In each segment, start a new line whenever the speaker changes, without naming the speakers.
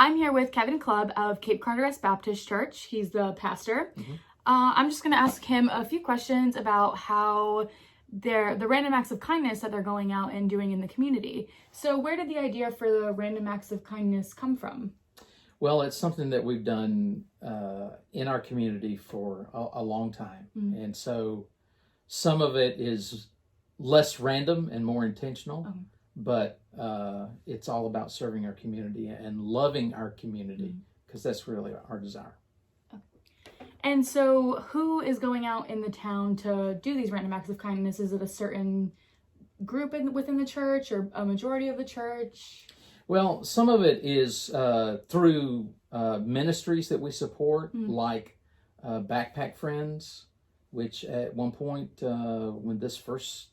I'm here with Kevin Clubb of Carteret Baptist Church. He's the pastor. I'm just going to ask him a few questions about how the random acts of kindness that they're going out and doing in the community. So where did the idea for the random acts of kindness come from?
Well, it's something that we've done in our community for a long time. And so some of it is less random and more intentional, but it's all about serving our community and loving our community, because that's really our desire.
And so who is going out in the town to do these random acts of kindness? Is it a certain group within the church or a majority of the church?
Well, some of it is through ministries that we support, like Backpack Friends, which at one point, when this first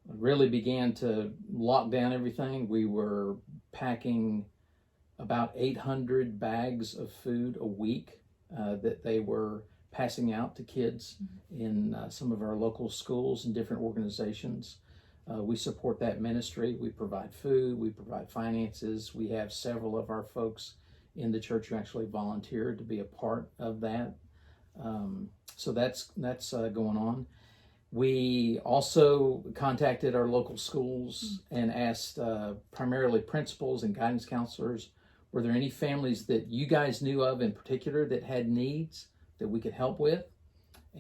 really began to lock down everything, we were packing about 800 bags of food a week that they were passing out to kids in some of our local schools and different organizations. We support that ministry. We provide food, we provide finances. We have several of our folks in the church who actually volunteered to be a part of that. So that's going on. We also contacted our local schools and asked primarily principals and guidance counselors, were there any families that you guys knew of in particular that had needs that we could help with?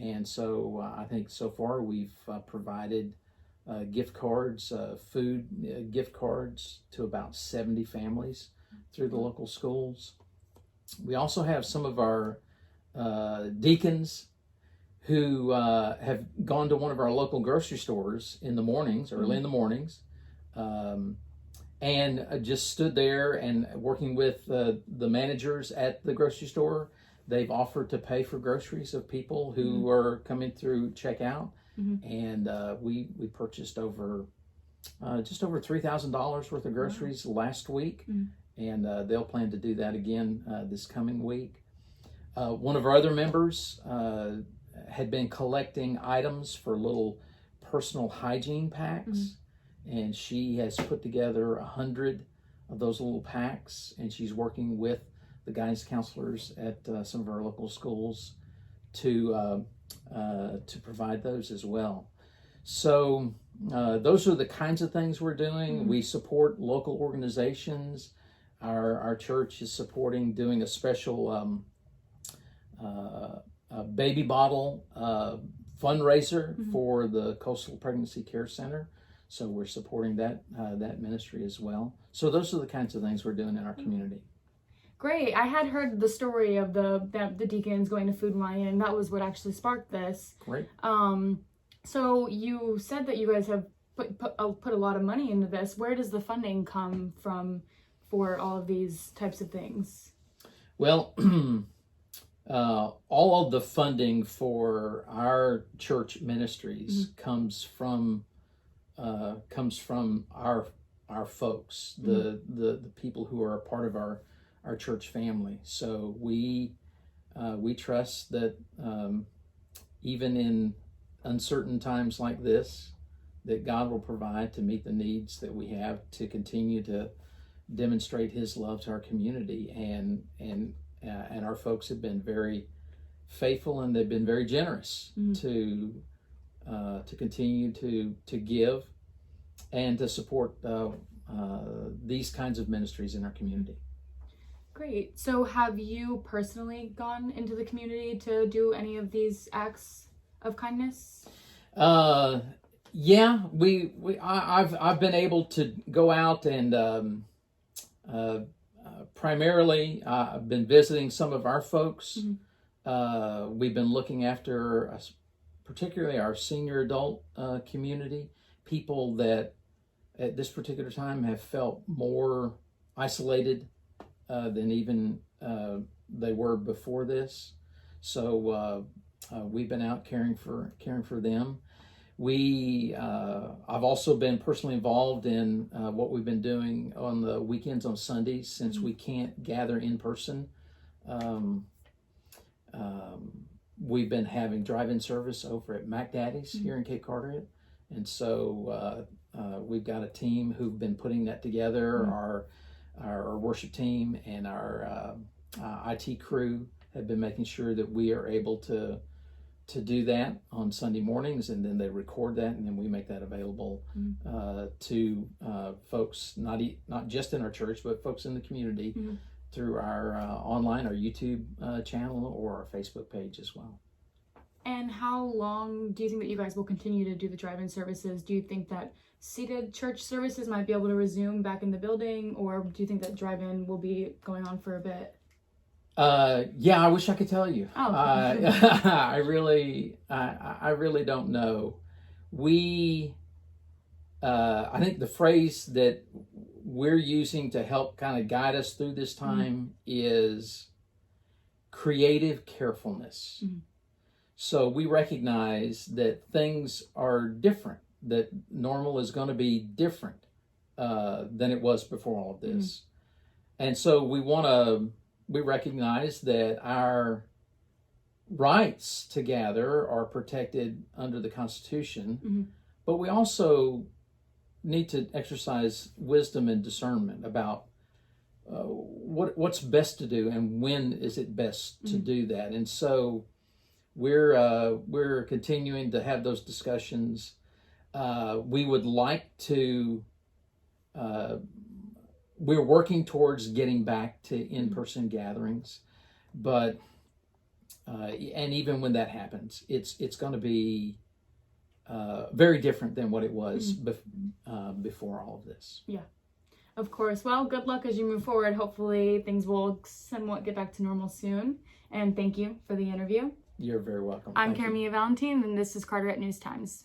And so I think so far we've provided gift cards, food gift cards to about 70 families through the local schools. We also have some of our deacons who have gone to one of our local grocery stores in the mornings, early in the mornings, and just stood there and working with the managers at the grocery store. They've offered to pay for groceries of people who are coming through checkout. And we purchased just over $3,000 worth of groceries last week, and they'll plan to do that again this coming week. One of our other members had been collecting items for little personal hygiene packs, and she has put together 100 of those little packs, and she's working with the guidance counselors at some of our local schools to provide those as well. So those are the kinds of things we're doing. We support local organizations. Our church is doing a special baby bottle fundraiser for the Coastal Pregnancy Care Center. So we're supporting that ministry as well. So those are the kinds of things we're doing in our community.
Great. I had heard the story of the deacons going to Food Lion, and that was what actually sparked this.
Great.
So you said that you guys have put a lot of money into this. Where does the funding come from for all of these types of things? Well,
all of the funding for our church ministries comes from our folks, the people who are a part of our church family. So we trust that even in uncertain times like this, that God will provide to meet the needs that we have to continue to demonstrate His love to our community. And our folks have been very faithful, and they've been very generous to continue to give and to support these kinds of ministries in our community.
Great. So have you personally gone into the community to do any of these acts of kindness?
Yeah, I've been able to go out and primarily I've been visiting some of our folks. We've been looking after particularly our senior adult community, people that at this particular time have felt more isolated than even they were before this. So we've been out caring for them. I've also been personally involved in what we've been doing on the weekends on Sundays, since we can't gather in person. We've been having drive-in service over at Mac Daddy's here in Cape Carteret, and so we've got a team who've been putting that together. our worship team and our IT crew have been making sure that we are able to do that on Sunday mornings, and then they record that, and then we make that available to folks, not just in our church, but folks in the community through our online, our YouTube channel, or our Facebook page as well.
And how long do you think that you guys will continue to do the drive-in services? Do you think that seated church services might be able to resume back in the building, or do you think that drive-in will be going on for a bit?
Yeah, I wish I could tell you.
Oh.
I really don't know. I think the phrase that we're using to help kind of guide us through this time is creative carefulness. So we recognize that things are different, that normal is going to be different than it was before all of this. And so we recognize that our rights to gather are protected under the Constitution, but we also need to exercise wisdom and discernment about what's best to do and when is it best to do that. And so we're continuing to have those discussions. We would like to. We're working towards getting back to in-person gatherings, but and even when that happens, it's going to be very different than what it was before all of this.
Yeah, of course. Well, good luck as you move forward. Hopefully things will somewhat get back to normal soon. And thank you for the interview.
You're very welcome.
I'm Caramia Valentin, and this is Carteret News-Times.